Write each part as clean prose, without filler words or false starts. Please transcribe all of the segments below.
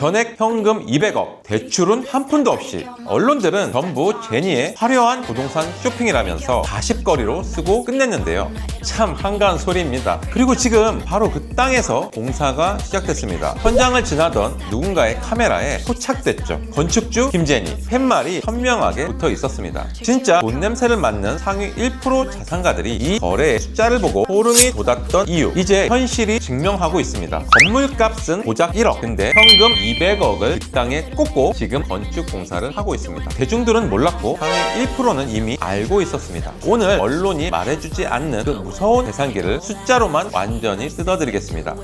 전액 현금 200억, 대출은 한 푼도 없이. 언론들은 전부 제니의 화려한 부동산 쇼핑이라면서 가십거리로 쓰고 끝냈는데요. 참 한가한 소리입니다. 그리고 지금 바로 그 땅에서 공사가 시작됐습니다. 현장을 지나던 누군가의 카메라에 포착됐죠. 건축주 김제니, 팻말이 선명하게 붙어 있었습니다. 진짜 돈 냄새를 맡는 상위 1% 자산가들이 이 거래의 숫자를 보고 소름이 돋았던 이유, 이제 현실이 증명하고 있습니다. 건물값은 고작 1억, 근데 현금 200억을 그 땅에 꽂고 지금 건축 공사를 하고 있습니다. 대중들은 몰랐고 상위 1%는 이미 알고 있었습니다. 오늘 언론이 말해주지 않는 그 무서운 계산기를 숫자로만 완전히 뜯어드리겠습니다.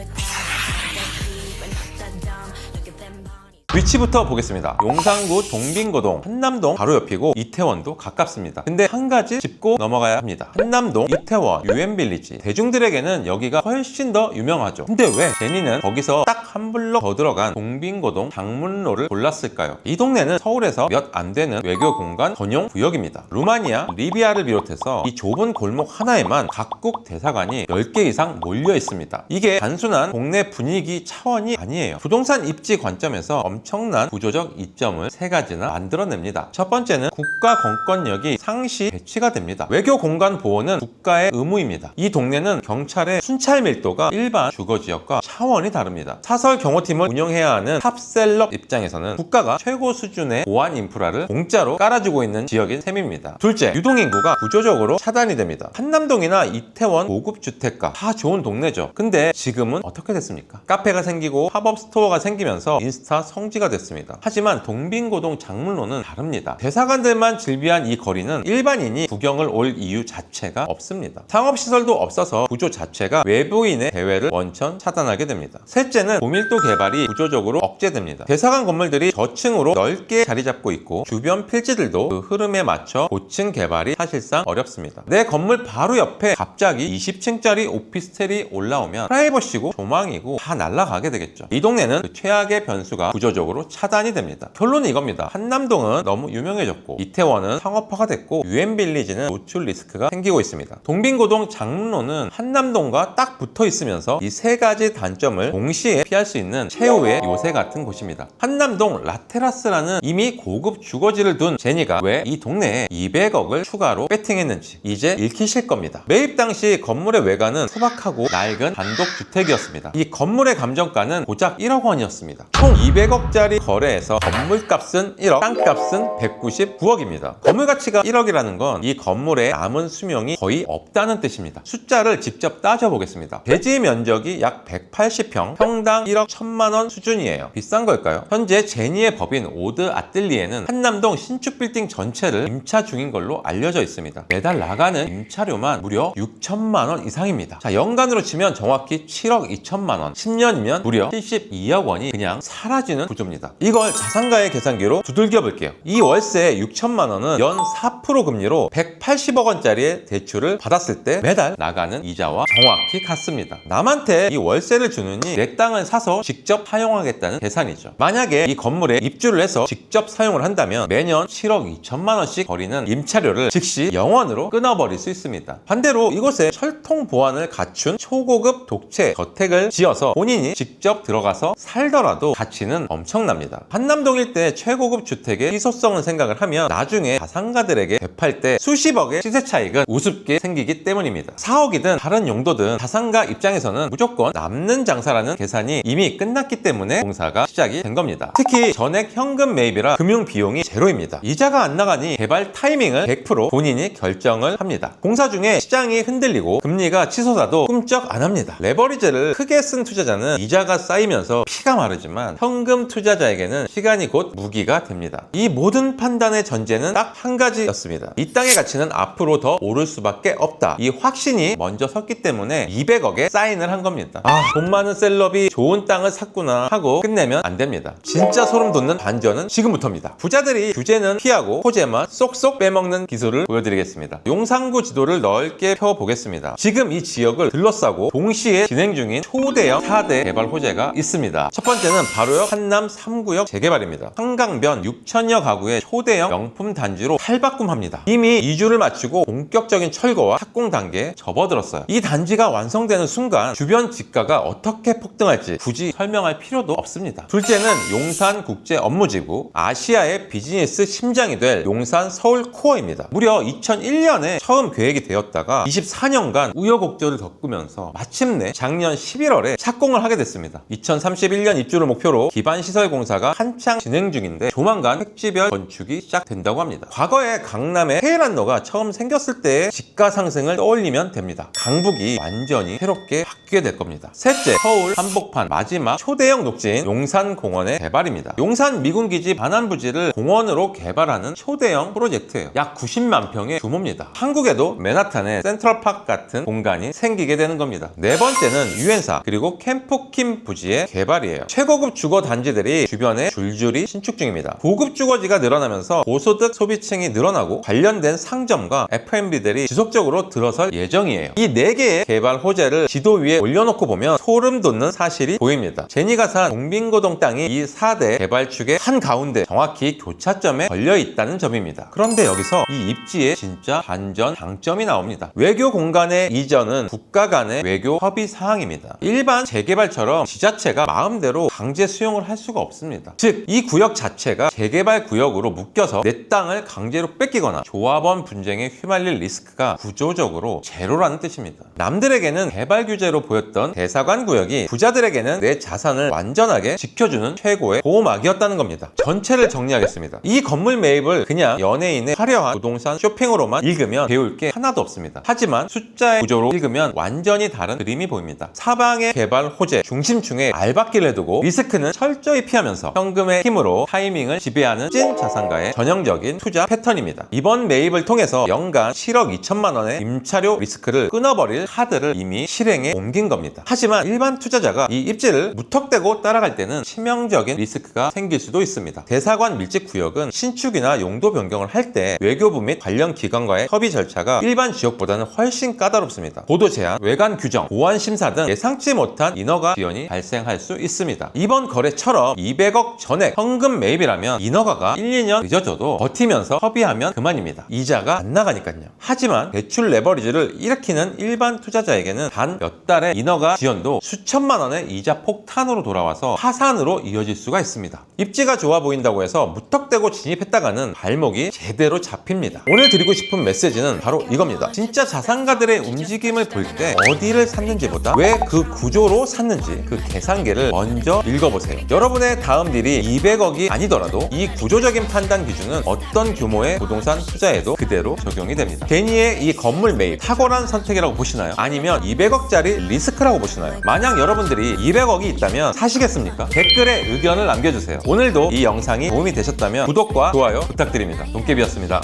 위치부터 보겠습니다. 용산구 동빙고동, 한남동 바로 옆이고 이태원도 가깝습니다. 근데 한 가지 짚고 넘어가야 합니다. 한남동, 이태원, 유엔빌리지, 대중들에게는 여기가 훨씬 더 유명하죠. 근데 왜 제니는 거기서 딱 한 블럭 더 들어간 동빙고동 장문로를 골랐을까요? 이 동네는 서울에서 몇 안 되는 외교 공간 전용 구역입니다. 루마니아, 리비아를 비롯해서 이 좁은 골목 하나에만 각국 대사관이 10개 이상 몰려 있습니다. 이게 단순한 동네 분위기 차원이 아니에요. 부동산 입지 관점에서 엄청난 구조적 이점을 3가지나 만들어냅니다. 첫 번째는 국가 공권력이 상시 배치가 됩니다. 외교 공간 보호는 국가의 의무입니다. 이 동네는 경찰의 순찰 밀도가 일반 주거지역과 차원이 다릅니다. 사설 경호팀을 운영해야 하는 탑셀럽 입장에서는 국가가 최고 수준의 보안 인프라를 공짜로 깔아주고 있는 지역인 셈입니다. 둘째, 유동인구가 구조적으로 차단이 됩니다. 한남동이나 이태원 고급 주택가 다 좋은 동네죠. 근데 지금은 어떻게 됐습니까? 카페가 생기고 팝업 스토어가 생기면서 인스타 성지가 됐습니다. 하지만 동빙고동 장문로는 다릅니다. 대사관들만 즐비한 이 거리는 일반인이 구경을 올 이유 자체가 없습니다. 상업시설도 없어서 구조 자체가 외부인의 대외를 원천 차단하게 됩니다. 셋째는 고밀도 개발이 구조적으로 억제됩니다. 대사관 건물들이 저층으로 넓게 자리 잡고 있고 주변 필지들도 그 흐름에 맞춰 고층 개발이 사실상 어렵습니다. 내 건물 바로 옆에 갑자기 20층짜리 오피스텔이 올라오면 프라이버시고 조망이고 다 날아가게 되겠죠. 이 동네는 그 최악의 변수가 구조적으로 차단이 됩니다. 결론은 이겁니다. 한남동은 너무 유명해졌고 이태원은 상업화가 됐고 유엔빌리지는 노출 리스크가 생기고 있습니다. 동빙고동 장문로는 한남동과 딱 붙어 있으면서 이 3가지 단점을 동시에 피할 수 있는 최후의 요새 같은 곳입니다. 한남동 라테라스라는 이미 고급 주거지를 둔 제니가 왜 이 동네에 200억을 추가로 배팅했는지 이제 읽히실 겁니다. 매입 당시 건물의 외관은 소박하고 낡은 단독주택이었습니다. 이 건물의 감정가는 고작 1억 원이었습니다. 총 200억짜리 거래에서 건물값은 1억, 땅값은 199억입니다. 건물 가치가 1억이라는 건 이 건물의 남은 수명이 거의 없다는 뜻입니다. 숫자를 직접 따져보겠습니다. 대지 면적이 약 180평, 평당 1억 1천만 원 수준이에요. 비싼 걸까요? 현재 제니의 법인 오드 아뜰리에는 한남동 신축 빌딩 전체를 임차 중인 걸로 알려져 있습니다. 매달 나가는 임차료만 무려 6천만 원 이상입니다. 자, 연간으로 치면 정확히 7억 2천만 원, 10년이면 무려 72억 원이 그냥 사라지는 구조입니다. 이걸 자산가의 계산기로 두들겨 볼게요. 이 월세 6천만 원은 연 4% 금리로 180억 원짜리의 대출을 받았을 때 매달 나가는 이자와 정확히 같습니다. 남한테 이 월세를 주느니 내 땅을 사서 직접 사용하겠다는 계산이죠. 만약에 이 건물에 입주를 해서 직접 사용을 한다면 매년 7억 2천만 원씩 벌이는 임차료를 즉시 0원으로 끊어버릴 수 있습니다. 반대로 이곳에 철통 보안을 갖춘 초고급 독채 저택을 지어서 본인이 직접 들어가서 살더라도 가치는 엄청납니다. 한남동 일대 최고급 주택의 희소성을 생각을 하면 나중에 자산가들에게 되팔 때 수십억의 시세 차익은 우습게 생기기 때문입니다. 4억이든 다른 용도든 자산가 입장에서는 무조건 남는 장사라는 계산이 이미 끝났기 때문에 공사가 시작이 된 겁니다. 특히 전액 현금 매입이라 금융 비용이 제로입니다. 이자가 안 나가니 개발 타이밍을 100% 본인이 결정을 합니다. 공사 중에 시장이 흔들리고 금리가 치솟아도 꿈쩍 안 합니다. 레버리지를 크게 쓴 투자자는 이자가 쌓이면서 피가 마르지만 현금 투자자에게는 시간이 곧 무기가 됩니다. 이 모든 판단의 전제는 딱 한 가지였습니다. 이 땅의 가치는 앞으로 더 오를 수밖에 없다. 이 확신이 먼저 섰기 때문에 200억에 사인을 한 겁니다. 돈 많은 셀럽이 좋은 땅을 샀구나 하고 끝내면 안 됩니다. 진짜 소름 돋는 반전은 지금부터입니다. 부자들이 규제는 피하고 호재만 쏙쏙 빼먹는 기술을 보여드리겠습니다. 용산구 지도를 넓게 펴보겠습니다. 지금 이 지역을 둘러싸고 동시에 진행 중인 초대형 4대 개발 호재가 있습니다. 첫 번째는 바로 옆 한남 한남 3구역 재개발입니다. 한강변 6천여 가구의 초대형 명품 단지로 탈바꿈합니다. 이미 이주를 마치고 본격적인 철거와 착공 단계에 접어들었어요. 이 단지가 완성되는 순간 주변 집가가 어떻게 폭등할지 굳이 설명할 필요도 없습니다. 둘째는 용산국제업무지구, 아시아의 비즈니스 심장이 될 용산 서울코어입니다. 무려 2001년에 처음 계획이 되었다가 24년간 우여곡절을 겪으면서 마침내 작년 11월에 착공을 하게 됐습니다. 2031년 입주를 목표로 기반시설 공사가 한창 진행 중인데 조만간 획지별 건축이 시작된다고 합니다. 과거에 강남에 테헤란로가 처음 생겼을 때의 집가 상승을 떠올리면 됩니다. 강북이 완전히 새롭게 바뀌게 될 겁니다. 셋째, 서울 한복판 마지막 초대형 녹지인 용산공원의 개발입니다. 용산 미군기지 반환부지를 공원으로 개발하는 초대형 프로젝트예요. 약 90만 평의 규모입니다. 한국에도 맨하탄에 센트럴파크 같은 공간이 생기게 되는 겁니다. 네 번째는 유엔사 그리고 캠프킴 부지의 개발이에요. 최고급 주거 단지들이 주변에 줄줄이 신축 중입니다. 고급 주거지가 늘어나면서 고소득 소비층이 늘어나고 관련된 상점과 F&B들이 지속적으로 들어설 예정이에요. 이 4개의 개발 호재를 지도 위에 올려놓고 보면 소름 돋는 사실이 보입니다. 제니가산 동빙고동 땅이 이 4대 개발축의 한가운데 정확히 교차점에 걸려 있다는 점입니다. 그런데 여기서 이 입지의 진짜 반전 장점이 나옵니다. 외교 공간의 이전은 국가 간의 외교 협의 사항입니다. 일반 재개발처럼 지자체가 마음대로 강제 수용을 할 수가 없습니다. 즉, 이 구역 자체가 재개발 구역으로 묶여서 내 땅을 강제로 뺏기거나 조합원 분쟁에 휘말릴 리스크가 구조적으로 제로라는 뜻입니다. 남들에게는 개발 규제로 보였던 대사관 구역이 부자들에게는 내 자산을 완전하게 지켜주는 최고의 보호막이었다는 겁니다. 전체를 정리하겠습니다. 이 건물 매입을 그냥 연예인의 화려한 부동산 쇼핑으로만 읽으면 배울 게 하나도 없습니다. 하지만 숫자의 구조로 읽으면 완전히 다른 그림이 보입니다. 사방의 개발 호재, 중심층에 알박기를 두고 리스크는 철저히 피하면서 현금의 힘으로 타이밍을 지배하는 찐 자산가의 전형적인 투자 패턴입니다. 이번 매입을 통해서 연간 7억 2천만 원의 임차료 리스크를 끊어버릴 카드를 이미 실행에 옮긴 겁니다. 하지만 일반 투자자가 이 입지를 무턱대고 따라갈 때는 치명적인 리스크가 생길 수도 있습니다. 대사관 밀집 구역은 신축이나 용도 변경을 할 때 외교부 및 관련 기관과의 협의 절차가 일반 지역보다는 훨씬 까다롭습니다. 보도 제한, 외관 규정, 보안 심사 등 예상치 못한 인허가 지연이 발생할 수 있습니다. 이번 거래처럼 200억 전액 현금 매입이라면 인허가가 1, 2년 늦어져도 버티면서 협의하면 그만입니다. 이자가 안 나가니까요. 하지만 대출 레버리지를 일으키는 일반 투자자에게는 단 몇 달의 인허가 지연도 수천만 원의 이자 폭탄으로 돌아와서 파산으로 이어질 수가 있습니다. 입지가 좋아 보인다고 해서 무턱대고 진입했다가는 발목이 제대로 잡힙니다. 오늘 드리고 싶은 메시지는 바로 이겁니다. 진짜 자산가들의 움직임을 볼 때 어디를 샀는지보다 왜 그 구조로 샀는지 그 계산기를 먼저 읽어보세요. 여러분의 다음 딜이 200억이 아니더라도 이 구조적인 판단 기준은 어떤 규모의 부동산 투자에도 그대로 적용이 됩니다. 개니의 이 건물 매입 탁월한 선택이라고 보시나요? 아니면 200억짜리 리스크라고 보시나요? 만약 여러분들이 200억이 있다면 사시겠습니까? 댓글에 의견을 남겨주세요. 오늘도 이 영상이 도움이 되셨다면 구독과 좋아요 부탁드립니다. 돈깨비였습니다.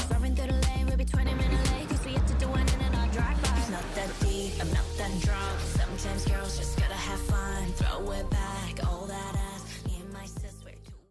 I'm not that deep, I'm not that drunk. Sometimes girls just gotta